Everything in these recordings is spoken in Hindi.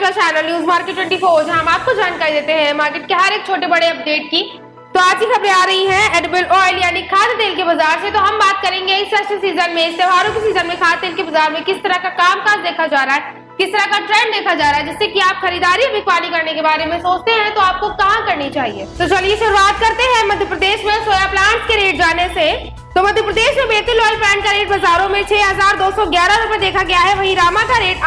का चैनल न्यूज मार्केट 24, जहां हम आपको जानकारी देते हैं मार्केट के हर एक छोटे बड़े अपडेट की। तो आज की खबरें आ रही हैं एडिबल ऑयल यानी खाद्य तेल के बाजार से। तो हम बात करेंगे इस फेस्टिव सीजन में, इस त्योहारों के सीजन में खाद्य तेल के बाजार में किस तरह का कामकाज देखा जा रहा है, किस तरह का ट्रेंड देखा जा रहा है, जिससे कि आप खरीदारी और बिक्री करने के बारे में सोचते हैं तो आपको कहाँ करनी चाहिए। तो चलिए शुरुआत करते हैं मध्य प्रदेश में सोया प्लांट्स के रेट जाने से। तो मध्य प्रदेश में बेतुल ऑयल प्लांट का रेट बाजारों में 6,211 रुपए देखा गया है। वहीं रामा का रेट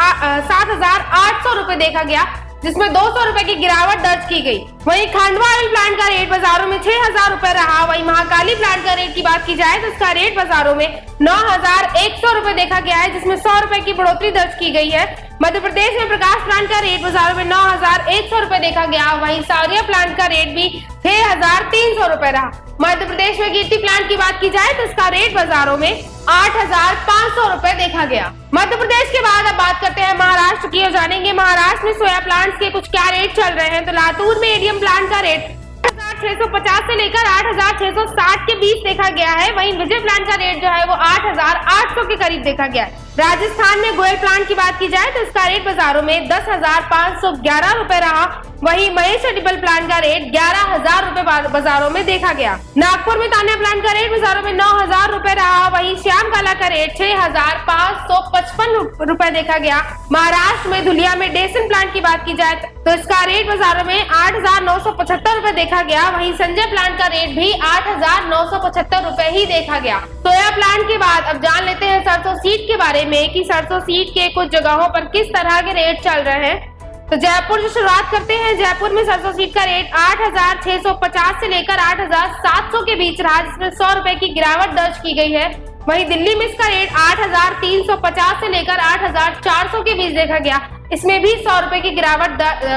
7,800 रुपए देखा गया, जिसमें 200 रुपए की गिरावट दर्ज की गई। वहीं खांडवा ऑयल प्लांट का रेट बाजारों में 6,000 रुपए रहा। वहीं महाकाली प्लांट का रेट की बात की जाए तो इसका रेट बाजारों में 9,100 रुपए देखा गया है, जिसमें 100 रुपए की बढ़ोतरी दर्ज की गई है। मध्य प्रदेश में प्रकाश प्लांट का रेट बाजारों में 9,100 रुपए देखा गया। वहीं सारिया प्लांट का रेट भी 6,300 रुपए रहा। मध्य प्रदेश में कीर्ति प्लांट की बात की जाए तो इसका रेट बाजारों में 8,500 रुपए देखा गया। मध्य प्रदेश के बाद अब बात करते हैं महाराष्ट्र की और जानेंगे महाराष्ट्र में सोया प्लांट्स के कुछ क्या रेट चल रहे हैं। तो लातूर में एडीएम प्लांट का रेट 8,650 से लेकर 8,660 के बीच देखा गया है। वहीं विजय प्लांट का रेट जो है वो 8,800 के करीब देखा गया है। राजस्थान में गोयल प्लांट की बात की जाए तो इसका रेट बाजारों में 10,511 रुपए रहा। वहीं महेश एडिबल प्लांट का रेट 11,000 रुपए बाजारों में देखा गया। नागपुर में तान्या प्लांट का रेट बाजारों में 9,000 रुपए रहा। वहीं श्याम काला का रेट 6,555 रुपए देखा गया। महाराष्ट्र में धुलिया में डेसन प्लांट की बात की जाए तो इसका रेट बाजारों में 8,975 रुपए देखा गया। वहीं संजय प्लांट का रेट भी 8,975 रुपए ही देखा गया। सोया प्लांट के बाद अब जान लेते हैं सरसों सीड के बारे में कि सरसों सीड के कुछ जगहों पर किस तरह के रेट चल रहे हैं। तो जयपुर से शुरुआत करते हैं। जयपुर में सरसों सीड का रेट 8,650 से लेकर 8,700 के बीच रहा, जिसमें 100 रुपए की गिरावट दर्ज की गई है। वहीं दिल्ली में इसका रेट 8,350 से लेकर 8,400 के बीच देखा गया, इसमें भी 100 रुपए की गिरावट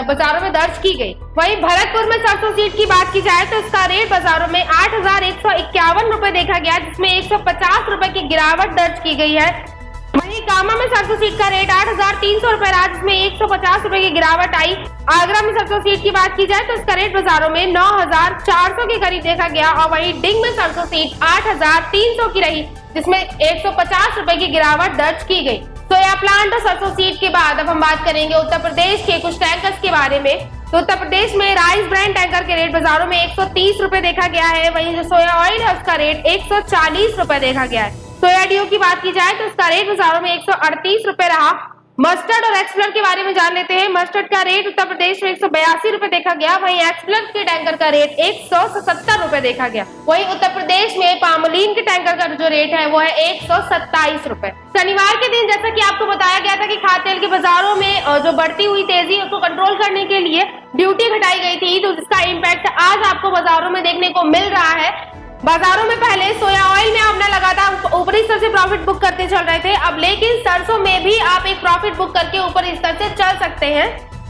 बाजारों में दर्ज की गई। वहीं भरतपुर में सरसों सीड की बात की जाए तो इसका रेट बाजारों में 8,151 रुपए देखा गया, जिसमें 150 रुपए की गिरावट दर्ज की गई है। वहीं कामा में सरसों सीड का रेट 8,300 रुपए रहा, जिसमें 150 रुपए की गिरावट आई। आगरा में सरसों सीड की बात की जाए तो इसका रेट बाजारों में 9,400 के करीब देखा गया। और वहीं डिंग में सरसों सीड 8,300 की रही, जिसमें 150 रुपए की गिरावट दर्ज की गई। सोया प्लांट और सरसों सीड के बाद अब हम बात करेंगे उत्तर प्रदेश के कुछ टैंकर्स के बारे में। तो उत्तर प्रदेश में राइस ब्रांड टैंकर के रेट बाजारों में 130 रुपए देखा गया है। वहीं जो सोया ऑयल है उसका रेट 140 रुपए देखा गया है। सोया डीओ की बात की जाए तो इसका रेट बाजारों में 138 रुपए रहा। मस्टर्ड और एक्सप्लर के बारे में जान लेते हैं। मस्टर्ड का रेट उत्तर प्रदेश में 182 रुपए देखा गया। वहीं एक्सप्लर के टैंकर का रेट 170 रुपए देखा गया। वहीं उत्तर प्रदेश में पामोलिन के टैंकर का जो रेट है वो है 127 रुपए। शनिवार के दिन जैसा कि आपको बताया गया था कि खाद्य तेल के बाजारों में जो बढ़ती हुई तेजी उसको कंट्रोल करने के लिए ड्यूटी घटाई गई थी, तो जिसका इम्पैक्ट आज आपको बाजारों में देखने को मिल रहा है। बाजारों में पहले सोया ऑयल में आपने लगातार ऊपरी स्तर से प्रॉफिट बुक करते चल रहे थे, अब लेकिन सरसों में भी आप एक प्रॉफिट बुक करके ऊपरी स्तर से चल सकते हैं।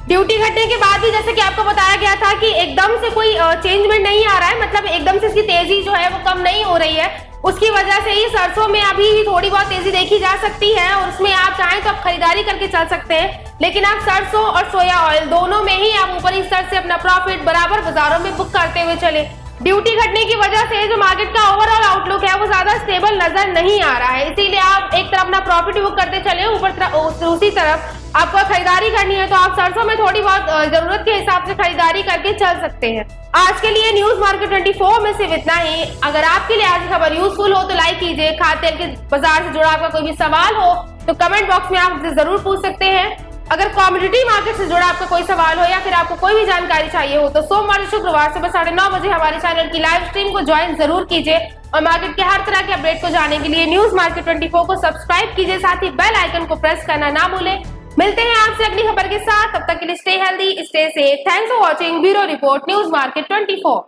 ड्यूटी घटने के बाद भी जैसे कि आपको बताया गया था कि एकदम से कोई चेंजमेंट नहीं आ रहा है, मतलब एकदम से इसकी तेजी जो है वो कम नहीं हो रही है। उसकी वजह से ही सरसों में अभी भी थोड़ी बहुत तेजी देखी जा सकती है और उसमें आप चाहें तो आप खरीदारी करके चल सकते हैं। लेकिन आप सरसों और सोया ऑयल दोनों में ही आप ऊपरी स्तर से अपना प्रॉफिट बराबर बाजारों में बुक करते हुए चले। ड्यूटी घटने की वजह से जो मार्केट का ओवरऑल आउटलुक है वो ज्यादा स्टेबल नजर नहीं आ रहा है, इसीलिए आप एक तरफ अपना प्रॉफिट बुक करते चले, दूसरी तरफ आपको खरीदारी करनी है तो आप सरसों में थोड़ी बहुत जरूरत के हिसाब से खरीदारी करके चल सकते हैं। आज के लिए न्यूज मार्केट 24 में सिर्फ इतना ही। अगर आपके लिए आज की खबर यूजफुल हो तो लाइक कीजिए। खाद्य तेल के बाजार से जुड़ा आपका कोई भी सवाल हो तो कमेंट बॉक्स में आप मुझसे जरूर पूछ सकते हैं। अगर कमोडिटी मार्केट से जुड़ा आपका कोई सवाल हो या फिर आपको कोई भी जानकारी चाहिए हो तो सोमवार से शुक्रवार सुबह 9:30 बजे हमारे चैनल की लाइव स्ट्रीम को ज्वाइन जरूर कीजिए और मार्केट के हर तरह के अपडेट को जानने के लिए न्यूज मार्केट 24 को सब्सक्राइब कीजिए, साथ ही बेल आइकन को प्रेस करना ना भूलें। मिलते हैं आपसे अगली खबर के साथ, तब तक के लिए stay healthy, stay safe. Thanks for watching. Bureau report news market 24।